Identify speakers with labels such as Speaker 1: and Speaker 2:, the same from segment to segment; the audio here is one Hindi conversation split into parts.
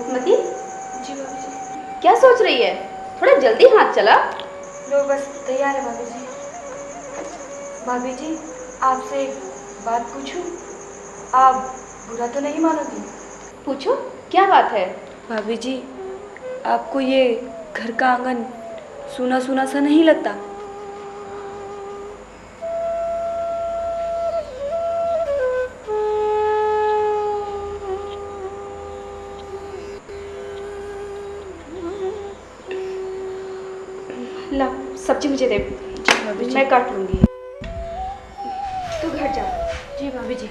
Speaker 1: बसमती।
Speaker 2: जी भाभी जी।
Speaker 1: क्या सोच रही है? थोड़ा जल्दी हाथ चला।
Speaker 2: लो बस तैयार है भाभी जी। भाभी जी आपसे एक बात पूछूं? आप बुरा तो नहीं मानोगी?
Speaker 1: पूछो, क्या बात है?
Speaker 2: भाभी जी आपको ये घर का आंगन सूना सूना सा नहीं लगता?
Speaker 1: ला सब्जी मुझे दे।
Speaker 2: जी भाभी जी।
Speaker 1: मैं काट लूंगी। तू घर जा।
Speaker 2: जी भाभी जी।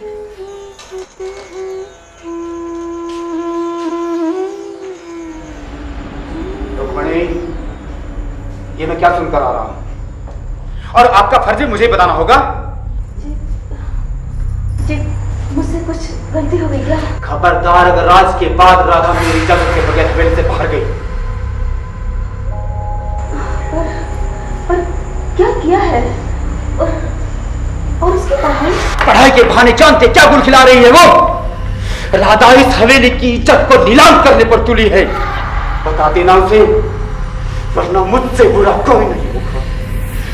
Speaker 3: रुक्मणी, ये मैं क्या सुनकर आ रहा हूं? और आपका फर्ज मुझे बताना होगा।
Speaker 1: जी मुझसे कुछ गलती हो गई क्या?
Speaker 3: खबरदार, अगर आज के बाद राधा मेरी इजाजत के बगैर हवेली से बाहर गई।
Speaker 1: पर क्या किया है? और उसकी
Speaker 3: पढ़ाई के बहाने जानते क्या गुल खिला रही है वो? राधा इस हवेली की इज्जत को नीलाम करने पर तुली है। बता देना उसे, वरना मुझसे बुरा कोई नहीं होगा।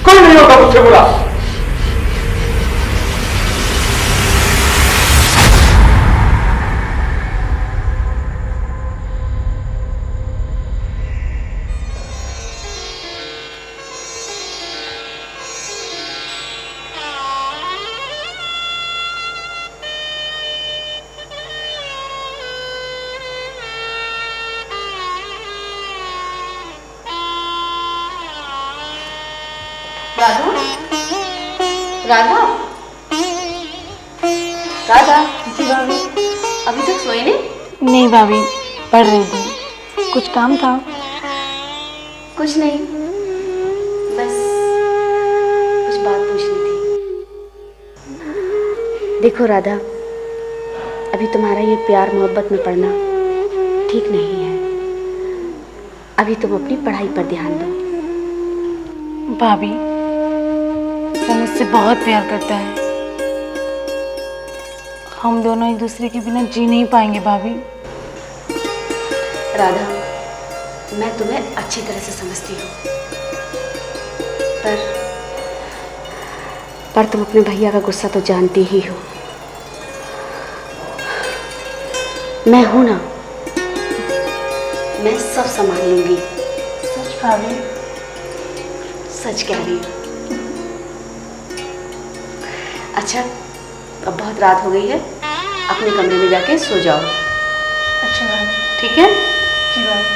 Speaker 3: कोई नहीं होगा मुझसे बुरा।
Speaker 1: राधा, राधा, राधा।
Speaker 2: जी भाभी।
Speaker 1: अभी तक सोई नहीं?
Speaker 2: नहीं भाभी, पढ़ रही थी। कुछ काम था?
Speaker 1: कुछ नहीं, बस कुछ बात पूछनी थी। देखो राधा, अभी तुम्हारा ये प्यार मोहब्बत में पड़ना ठीक नहीं है। अभी तुम अपनी पढ़ाई पर ध्यान दो।
Speaker 2: भाभी वो मुझसे बहुत प्यार करता है। हम दोनों एक दूसरे के बिना जी नहीं पाएंगे भाभी।
Speaker 1: राधा, मैं तुम्हें अच्छी तरह से समझती हूँ, पर तुम अपने भैया का गुस्सा तो जानती ही हो। मैं हूं ना, मैं सब संभाल लूंगी।
Speaker 2: सच भाभी?
Speaker 1: सच कह रही हूँ। अच्छा, अब बहुत रात हो गई है, अपने कमरे में जाके सो जाओ।
Speaker 2: अच्छा भाभी।
Speaker 1: ठीक है?
Speaker 2: जी भाभी।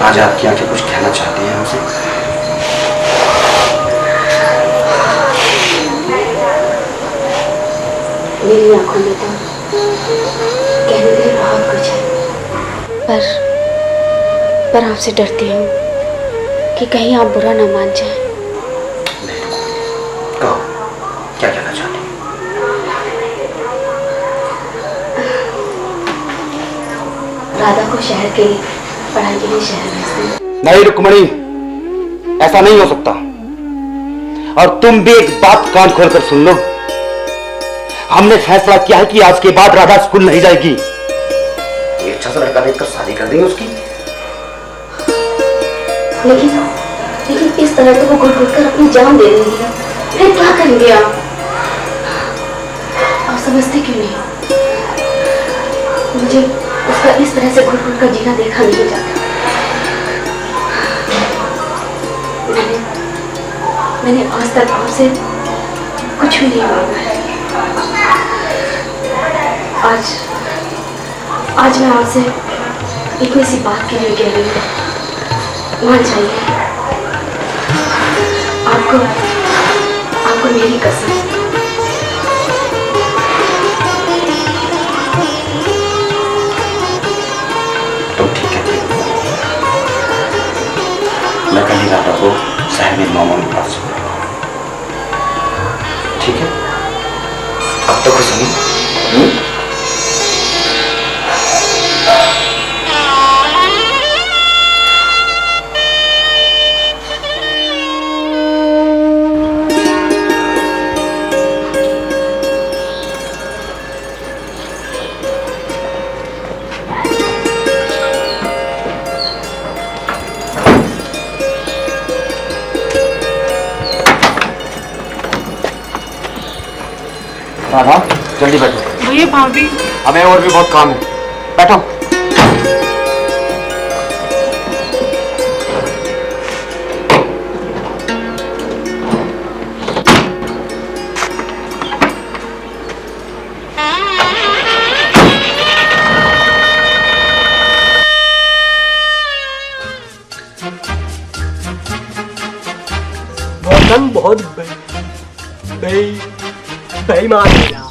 Speaker 3: आज आपकी आंखें कुछ कहना चाहती हैं हमसे?
Speaker 1: मेरी आंखों में तो कहने के लिए बहुत कुछ है, पर आपसे डरती हूँ कि कहीं आप बुरा ना मान जाएं।
Speaker 3: कहो, क्या कहना चाहती हैं?
Speaker 1: राधा को शहर के पढ़ाई के लिए शहर भेज दूं।
Speaker 3: नहीं रुक्मणी, ऐसा नहीं हो सकता। और तुम भी एक बात कान खोलकर सुन लो। हमने फैसला किया है कि आज के बाद राधा स्कूल नहीं जाएगी। कोई अच्छा सा लड़का देखकर शादी कर देंगे उसकी।
Speaker 1: लेकिन इस तरह तो वो घुट घुट कर अपनी जान दे रही है, फिर क्या करेंगे आप? समझते क्यों नहीं? मुझे उसका इस तरह से घुट घुट कर जीना देखा नहीं जाता। मैंने आज तक आपसे कुछ भी नहीं मांगा है। आज मैं आपसे इतनी सी बात के लिए कह रही हूँ। मान जाइए, आपको आपको मेरी कसम।
Speaker 3: तो ठीक है, मैं कल ही राधा को शहर में मामा के पास छोड़ूंगा। ठीक है, अब तो खुश नहीं? राधा, जल्दी बैठो।
Speaker 4: भैया भाभी,
Speaker 3: हमें और भी बहुत काम है, बैठो।
Speaker 5: मौसम बहुत बेईमान है यार।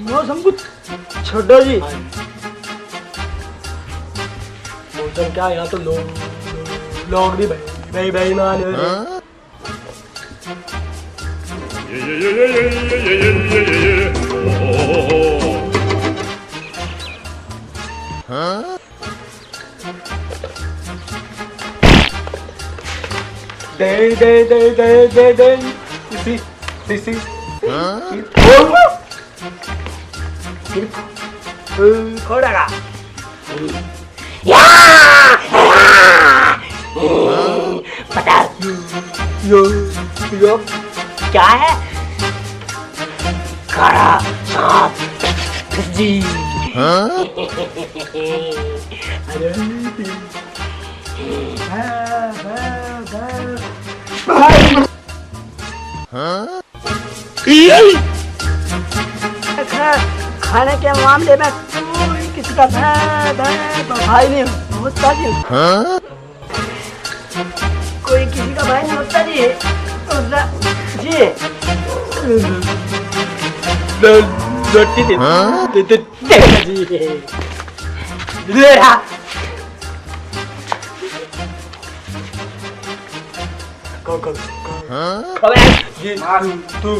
Speaker 5: मौसम कुछ छोड़ो जी। मौसम क्या, यहाँ तो लोग भी बेईमान है। दे सी खोड़ेगा पता यो क्या है? काला सांप जी। खाने के मामले में कोई किसी का भाई नहीं होता जी। कोई किसी का भाई नहीं होता जी। रोटी दे जी। तू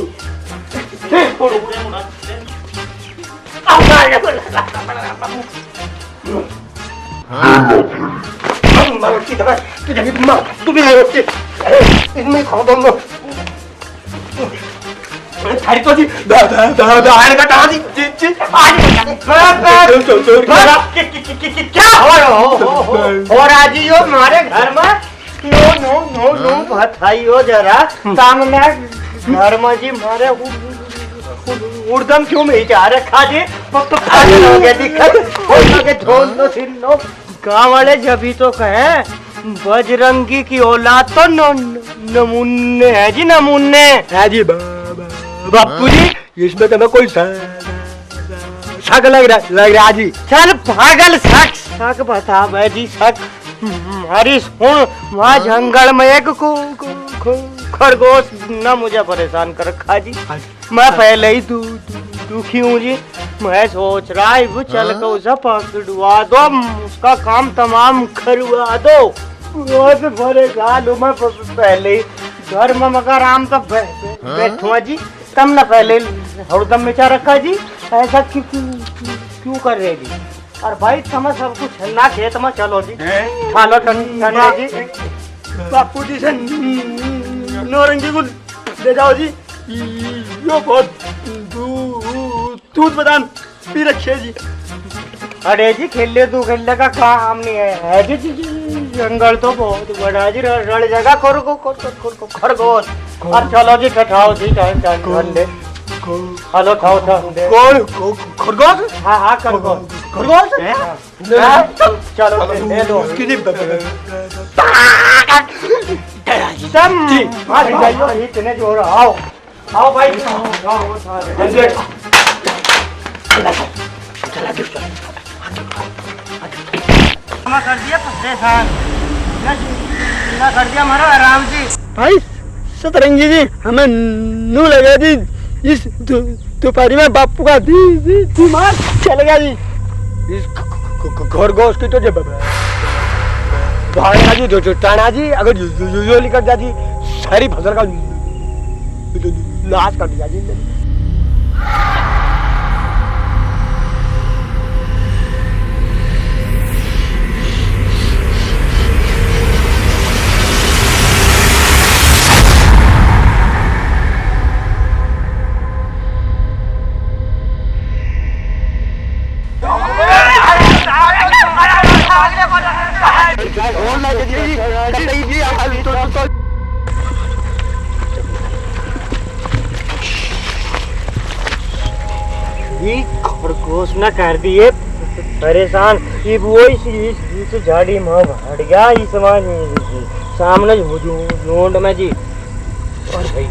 Speaker 5: इसमें खाओ दोनों। थारी तो जी क्या हो रहा जी यो हमारे घर में? नो बताई हो जरा सामने घर में जी मारे उर्दम क्यों में जा रखा जी? तो खाली हो गया दिक्कत हो के ढोल लो सिर लो। गाँव वाले जब ही तो कहे बजरंगी की औलाद तो नमूने है जी, नमूने है जी। बापू जी इसमें तो मैं कोई शक लग रहा जी। चल पागल शक बता भाई जी शक। हरी सुन वहाँ जंगल में एक खरगोश न मुझे परेशान कर रखा जी। मैं पहले ही दुखी हूँ जी। मैं सोच रहा है चल कर उसे पकड़वा दो, उसका काम तमाम करवा दो। मैं पहले ही घर में मगर आम तो बैठुआ जी। तम न पहले हरदम में चाह रखा जी। ऐसा क्यों कर रहे जी? और भाई तुम्हें सब कुछ ना खेत में चलो जी। खालो ठंडा जी। बापू जी से नौरंगी को ले जाओ जी। यो बहुत दूध बादाम पी रखे जी। अरे जी खेलने का काम नहीं है जी। जंगल तो बहुत बड़ा जी। रड़ जगह खरगोश। अब चलो जी ठठाओ जी ठंडे। हेलो खाओ ठंडे। खरगोश? हाँ खरगोश। चलो ले लो। इतने जोर आओ भाई कर दिया परेशान। ना कर दिया हमारा आराम से।
Speaker 4: भाई सतरंगी जी हमें नू लगा जी इस दोपहरी में बापू का दिमाग चल गया जी। इस खरगोश की तो जब भागना जी जो टाना जी अगर जो निकल जा जी सारी फसल का नाश कर दिया जी।
Speaker 5: खरगोश न कर दिए परेशान। ये वो इस झाड़ी में हट गया इस सामने झुंड में जी। और भाई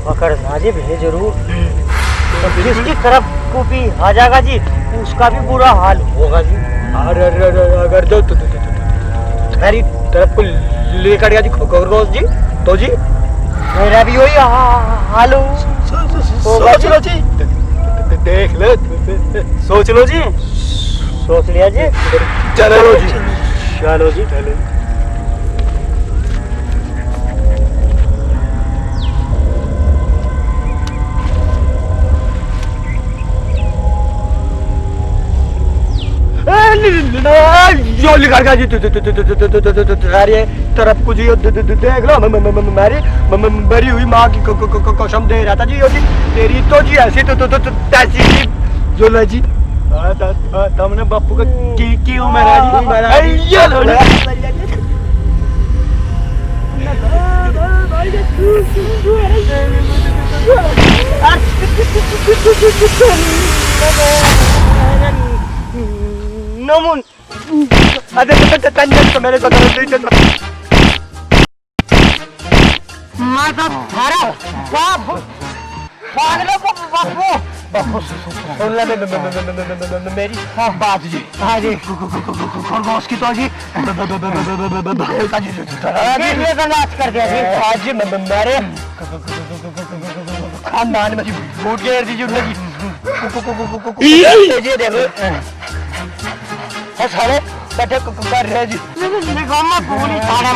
Speaker 5: पकड़ जी भैया जरूर जिसकी तरफ को भी आ जाएगा जी उसका भी बुरा हाल होगा जी।
Speaker 4: अगर जो तुम्हारी तरफ को लेकर गया जी खरगोश जी तो जी
Speaker 5: मेरा भी वही हाल
Speaker 4: सोच लो जी। देख लो सोच लो जी।
Speaker 5: सोच लिया जी।
Speaker 4: चलो जी
Speaker 5: चलो जी चलो।
Speaker 4: जो लिखा गया जी तुम्हारी तरफ कुछ देख लो मरी हुई माँ की कसम दे रहा था जी तेरी तो जी ऐसी तो तैसी जो ला जी तुमने बापू का क्यों मेरा
Speaker 5: नमून
Speaker 4: अरे तो मेरे को
Speaker 5: माता थारा बाप पागलों को बापू
Speaker 4: सुन ले मेरी बात जी। हाँ जी खरगोश की तो जी
Speaker 5: नाश कर दिया जी।
Speaker 4: आज जी मेरे खानदान में जी वोट गिर दीजिए जी देखो सारे बैठे कर रहे जी
Speaker 5: पूरी थाना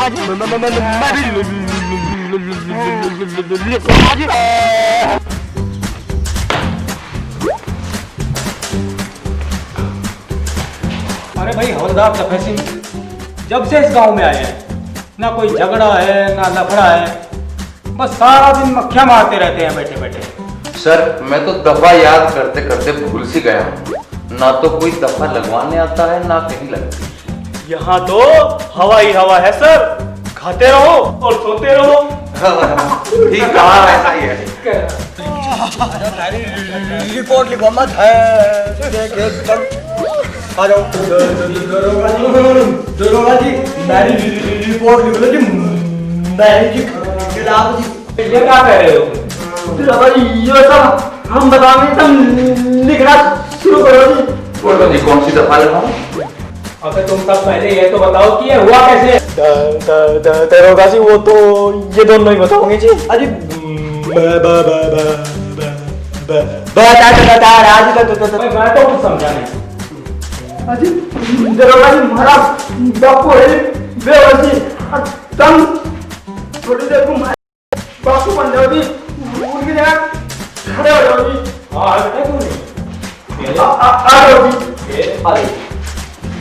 Speaker 6: अरे भाई हवलदार जफर सिंह जब से इस गांव में आए हैं ना कोई झगड़ा है ना लफड़ा है, बस सारा दिन मक्खियां मारते रहते हैं बैठे बैठे।
Speaker 7: सर मैं तो दफा याद करते करते भूल सी गया हूँ, ना तो कोई दफा लगवाने आता है ना कहीं लगती।
Speaker 8: यहाँ तो हवा ही हवा है सर, खाते रहो और सोते रहो।
Speaker 7: ठीक कहा, ऐसा ही है।
Speaker 4: रिपोर्ट लिखो मत है आ जाओ दरोगा जी मेरी रिपोर्ट लिख लो जी मैं जी खिलाफ जी।
Speaker 6: ये क्या कह रहे हो?
Speaker 4: दरोगा जी ये सब हम बताएंगे तुम लिखना शुरू करो जी।
Speaker 7: बोलो जी कौन सी दफा लगाऊं?
Speaker 6: अबे तुम सब पहले ये तो बताओ कि ये हुआ कैसे?
Speaker 4: दरोगा जी वो तो ये दोनों ही बताओगे जी। अजी
Speaker 6: मैं तो कुछ समझा नहीं।
Speaker 4: अजी दरोगा जी हमारा बापू है बेवसी तुम थोड़ी देर को बापू बन जाओ जी, उनकी जगह खड़े हो जाओ जी।
Speaker 6: हाँ बेटा क्यों नहीं?
Speaker 4: आ जाओ जी।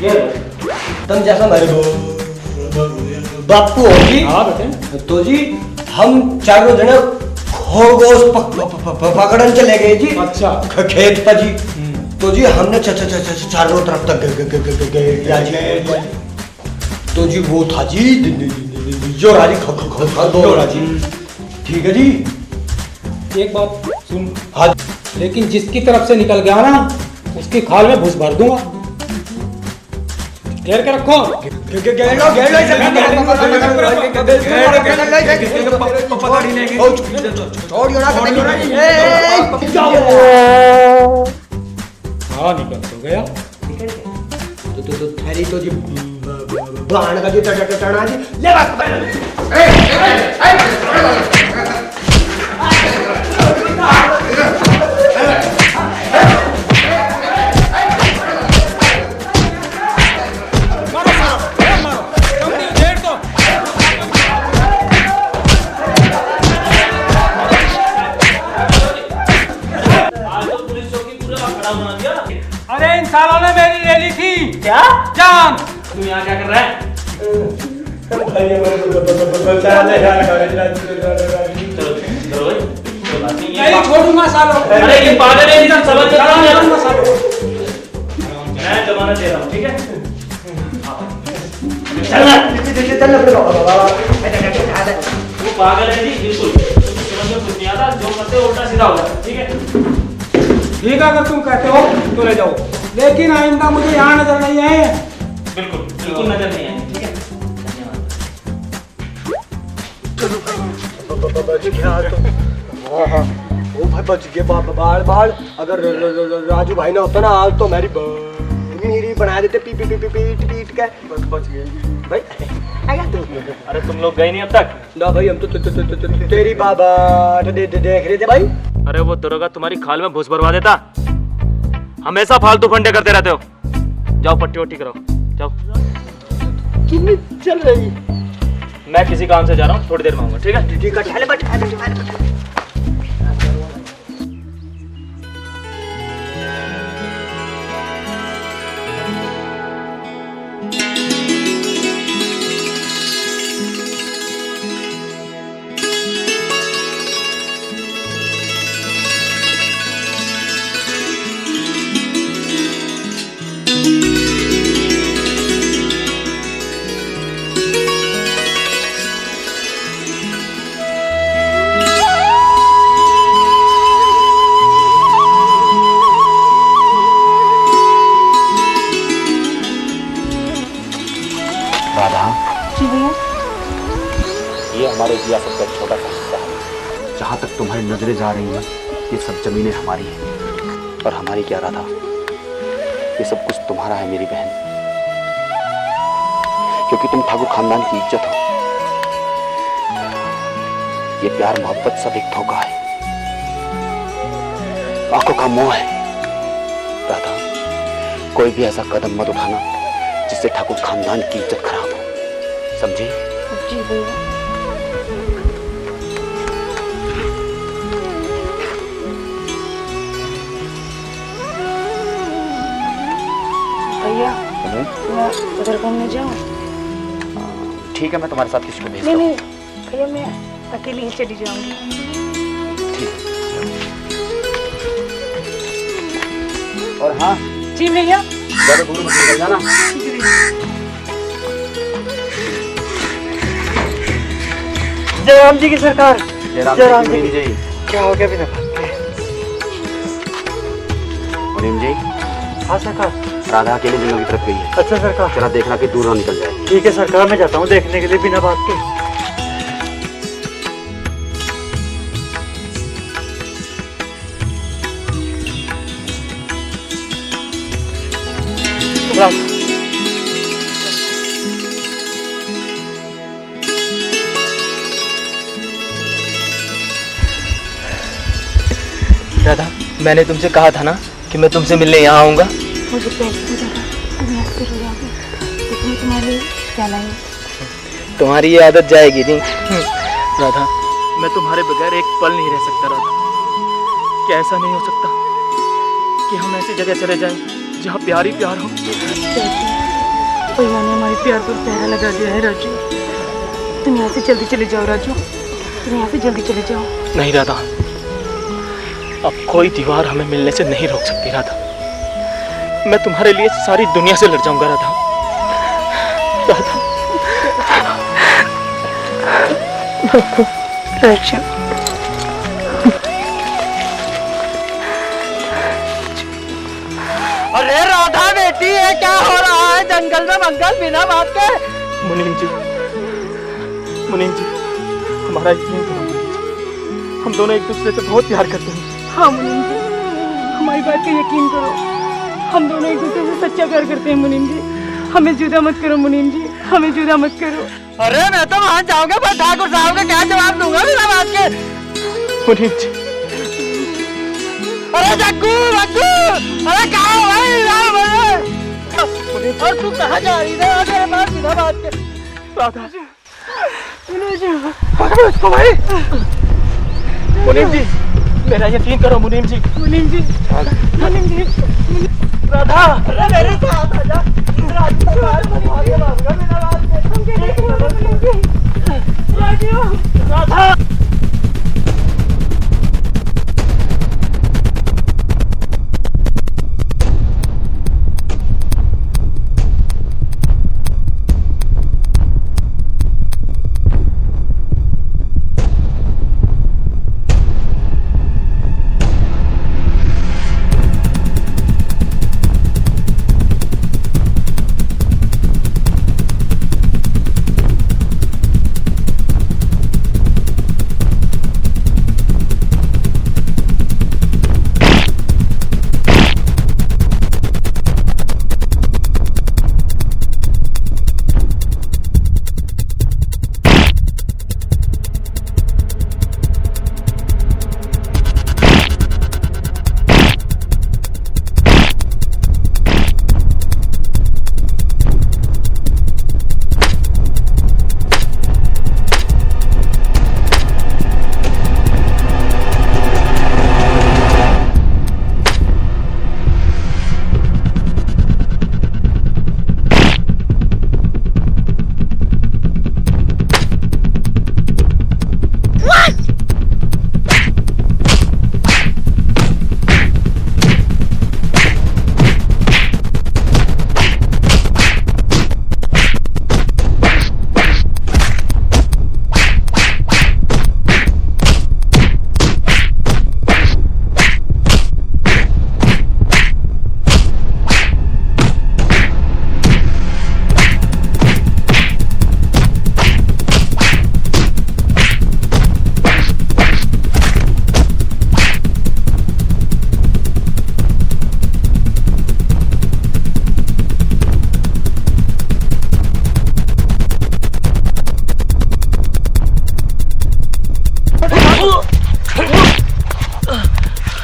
Speaker 6: ये
Speaker 4: तुम जैसा मेरे बापू होगी
Speaker 6: हाँ बेटे
Speaker 4: तो जी हम चारों जने खरगोश पकड़न चले गए जी।
Speaker 6: अच्छा
Speaker 4: खेत पर जी तो जी हमने चारों तरफ तक गए तो जी वो था जी जो राजी खरगोश जी। ठीक है जी।
Speaker 6: एक बात सुन,
Speaker 4: हाँ
Speaker 6: लेकिन जिसकी तरफ से निकल गया ना उसकी खाल में घुस भर दूंगा, घेर के रखो। हाँ निकल तो गया।
Speaker 4: तो थैरी तो जी बाण का जो टना जी ले बात
Speaker 6: अरे इन सालों ने मेरी ले ली थी।
Speaker 5: क्या
Speaker 6: जान तू यहाँ क्या कर रहा है? चलो नहीं छोड़ूंगा सालों।
Speaker 8: अरे ये पागल है, इंसान समझ में नहीं आ रहा।
Speaker 6: सालों
Speaker 8: मैं जमानत दे रहा हूँ, ठीक है? वो पागल है जी, बिल्कुल समझ में कुछ नहीं आता, जो करते हो उल्टा सीधा हो जाता है, ठीक है?
Speaker 6: ठीक है, अगर तुम कहते हो तो ले जाओ, लेकिन आइंदा मुझे यहाँ नजर नहीं आए।
Speaker 8: बिल्कुल बिल्कुल नजर नहीं आए, ठीक है?
Speaker 4: ओ भाई बच गए बाल अगर राजू भाई ना होता ना आज तो मेरी मीरी बना देते पीट के बच गए भाई।
Speaker 8: अरे तुम लोग गए नहीं अब तक?
Speaker 4: ना भाई हम तो तेरी बाबा देख रहे थे भाई।
Speaker 8: अरे वो दरोगा तुम्हारी खाल में भूस भरवा देता। हमेशा फालतू फंडे करते रहते हो। जाओ पट्टी वट्टी करो, जाओ।
Speaker 4: कितनी चल रही?
Speaker 8: मैं किसी काम से जा रहा हूँ, थोड़ी देर में आऊंगा, ठीक है?
Speaker 4: ठीक है बैठ।
Speaker 3: राधा,
Speaker 1: जी भैया।
Speaker 3: ये हमारे रियासत का एक छोटा सा हिस्सा है। जहाँ तक तुम्हारी नजरें जा रही हैं, ये सब जमीनें हमारी हैं। और हमारी क्या राधा, ये सब कुछ तुम्हारा है मेरी बहन, क्योंकि तुम ठाकुर खानदान की इज्जत हो। ये प्यार मोहब्बत सब एक धोखा है, आंखों का मोह है। राधा, कोई भी ऐसा कदम मत उठाना जिससे ठाकुर खानदान की इज्जत खराब हो, समझे?
Speaker 1: जी भैया। भैया मैं उधर घूमने जाऊँ?
Speaker 3: ठीक है, मैं तुम्हारे साथ किसी को भेजता
Speaker 1: नहीं
Speaker 3: हूँ।
Speaker 1: नहीं भैया, मैं अकेली ही चली जाऊंगी।
Speaker 3: ठीक है। और हाँ,
Speaker 1: जी भैया।
Speaker 3: ज्यादा दूर मत निकल जाना।
Speaker 5: जय राम जी की सरकार।
Speaker 3: जय राम जी की जय।
Speaker 5: क्या हो गया बिना बात के?
Speaker 3: मुनीम जी,
Speaker 5: हाँ सरकार।
Speaker 3: राधा अकेले जंगल की तरफ गई है।
Speaker 5: अच्छा सरकार।
Speaker 3: जरा देखना कि दूर ना निकल जाए।
Speaker 5: ठीक है सरकार, मैं जाता हूँ देखने के लिए बिना बात के।
Speaker 9: राधा, मैंने तुमसे कहा था ना कि मैं तुमसे मिलने यहाँ आऊँगा।
Speaker 1: मुझे पहले तुम यहाँ से जाओगे, लेकिन मैं तुम्हारे लिए क्या लाई?
Speaker 9: तुम्हारी ये आदत जाएगी नहीं। राधा, मैं तुम्हारे बगैर एक पल नहीं रह सकता। राधा, क्या ऐसा नहीं हो सकता कि हम ऐसी जगह चले जाएं जहाँ प्यार ही प्यार हो?
Speaker 1: भैया ने हमारे प्यार पर पहरा लगा दिया है राजू। तुम यहाँ से जल्दी चले जाओ राजू, तुम यहाँ से जल्दी चले जाओ।
Speaker 9: नहीं राधा, अब कोई दीवार हमें मिलने से नहीं रोक सकती। राधा, मैं तुम्हारे लिए सारी दुनिया से लड़ जाऊंगा। राधा, राधा,
Speaker 1: राजू।
Speaker 5: अरे राधा बेटी, ये क्या हो रहा है जंगल में मंगल बिना बात के?
Speaker 9: मुनीम जी, हमारा यकीन करो। हम दोनों एक दूसरे से बहुत प्यार करते हैं।
Speaker 1: हाँ मुनीम जी, हमारी बात का यकीन करो। हम दोनों एक दूसरे से सच्चा प्यार करते हैं मुनीम जी। हमें जुदा मत करो मुनीम जी,
Speaker 2: हमें जुदा मत करो।
Speaker 4: अरे मैं तो वहां जाऊंगा, पर ठाकुर साहब का क्या जवाब दूंगा बिना बात के।
Speaker 9: मुनीम जी,
Speaker 4: अरे जग्गू जग्गू, अरे कहाँ हो भाई? और तू कहाँ जा रही है? मेरे पास बिना बात के।
Speaker 9: राधा
Speaker 4: पकड़ो इसको भाई।
Speaker 9: मुनीम जी, मेरा यकीन करो मुनीम जी।
Speaker 2: मुनीम जी, मुनीम जी,
Speaker 4: राधा, अरे मेरे साथ आजा। राजू तक बाहर मत भागे, भागूंगा बिना बात के।
Speaker 2: हम कैसे करें मुनीम जी? राजू,
Speaker 4: राधा,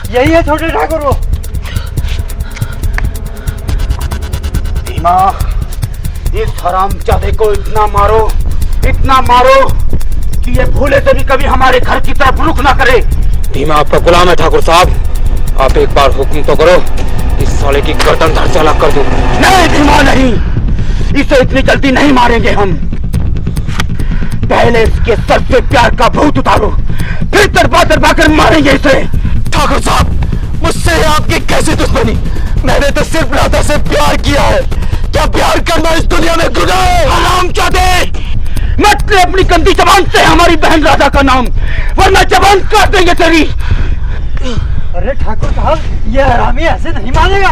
Speaker 4: यही है छोटे ठाकुर वो।
Speaker 3: भीमा, इस हरामजादे को इतना मारो कि ये भूले से भी कभी हमारे घर की तरफ रुख ना करे।
Speaker 8: भीमा आपका गुलाम है ठाकुर साहब, आप एक बार हुक्म तो करो, इस साले की गर्दन धड़ से अलग कर दूं।
Speaker 3: नहीं भीमा नहीं, इसे इतनी जल्दी नहीं मारेंगे हम। पहले इसके सर से प्यार का भूत उतारो, फिर तरपा कर मारेंगे इसे।
Speaker 9: ठाकुर साहब, मुझसे आपकी कैसी दुश्मनी? मैंने तो सिर्फ राधा से प्यार किया है। क्या प्यार करना इस दुनिया में गुनाह है?
Speaker 3: हरामजादे, मत ले अपनी गंदी जबान से हमारी बहन राधा का नाम, वरना जबान काट देंगे तेरी।
Speaker 4: अरे ठाकुर साहब, ये हरामी ऐसे नहीं मानेगा।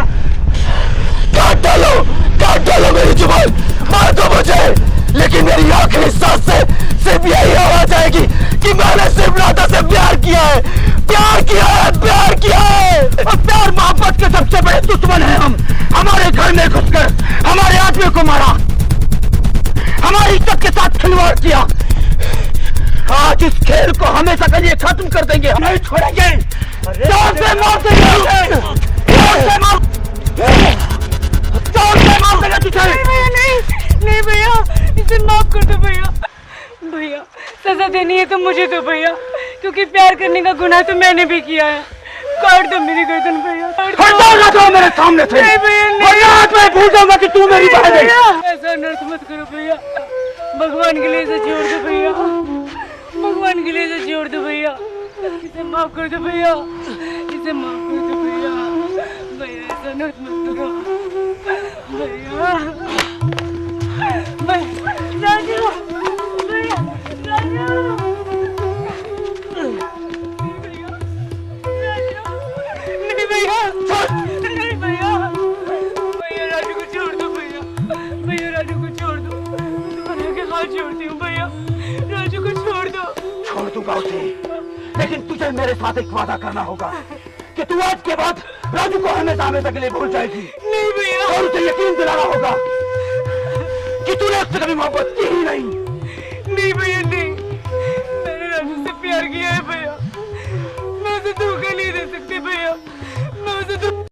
Speaker 9: काट डालो मेरी जुबान, मार दो मुझे, लेकिन मेरी आखिरी सांस से सिर्फ यही आवाज आएगी कि मैंने सिर्फ राधा से प्यार किया है।
Speaker 3: और प्यार मोहब्बत के सबसे बड़े दुश्मन हैं हम। हमारे घर में घुसकर हमारे आदमी को मारा, हमारी इज्जत के साथ खिलवाड़ किया। आज इस खेल को हमेशा के लिए खत्म कर देंगे, हम नहीं छोड़ेंगे। जोर से मार देंगे, तुझे।
Speaker 2: नहीं भैया, इसे माफ कर दो भैया। भैया सजा देनी है तो मुझे दो भैया, क्योंकि प्यार करने का गुनाह तो मैंने भी किया है। काट दो मेरी गर्दन भैया,
Speaker 3: हटाओ ना दो मेरे सामने से।
Speaker 2: नहीं भैया,
Speaker 3: मैं भूल जाऊंगा कि तू मेरी बहन है।
Speaker 2: ऐसा नर्क मत करो भैया, भगवान के लिए इसे छोड़ दो भैया, भगवान के लिए इसे छोड़ दो भैया। इसे माफ कर दो भैया, इसे माफ कर दो भैया। भैया ऐसा नर्क मत करो भैया। राजू, भैया राजू, नहीं भैया, नहीं भैया, भैया राजू को छोड़ दो भैया, भैया राजू को छोड़ दो, तुम्हारे के हाथ छोड़ती हूँ भैया, राजू को छोड़ दो।
Speaker 3: छोड़ दूंगा उसे, लेकिन तुझे मेरे साथ एक वादा करना होगा कि तू आज के बाद राजू को हमेशा के लिए भूल जाएगी।
Speaker 2: नहीं भैया,
Speaker 3: और उसे यकीन दिलाना होगा
Speaker 4: कि तूने उससे कभी मोहब्बत की ही नहीं।
Speaker 2: नहीं भैया नहीं, मैंने राजू से प्यार किया है भैया, मैं उसे धोखा नहीं दे सकती भैया, मैं उसे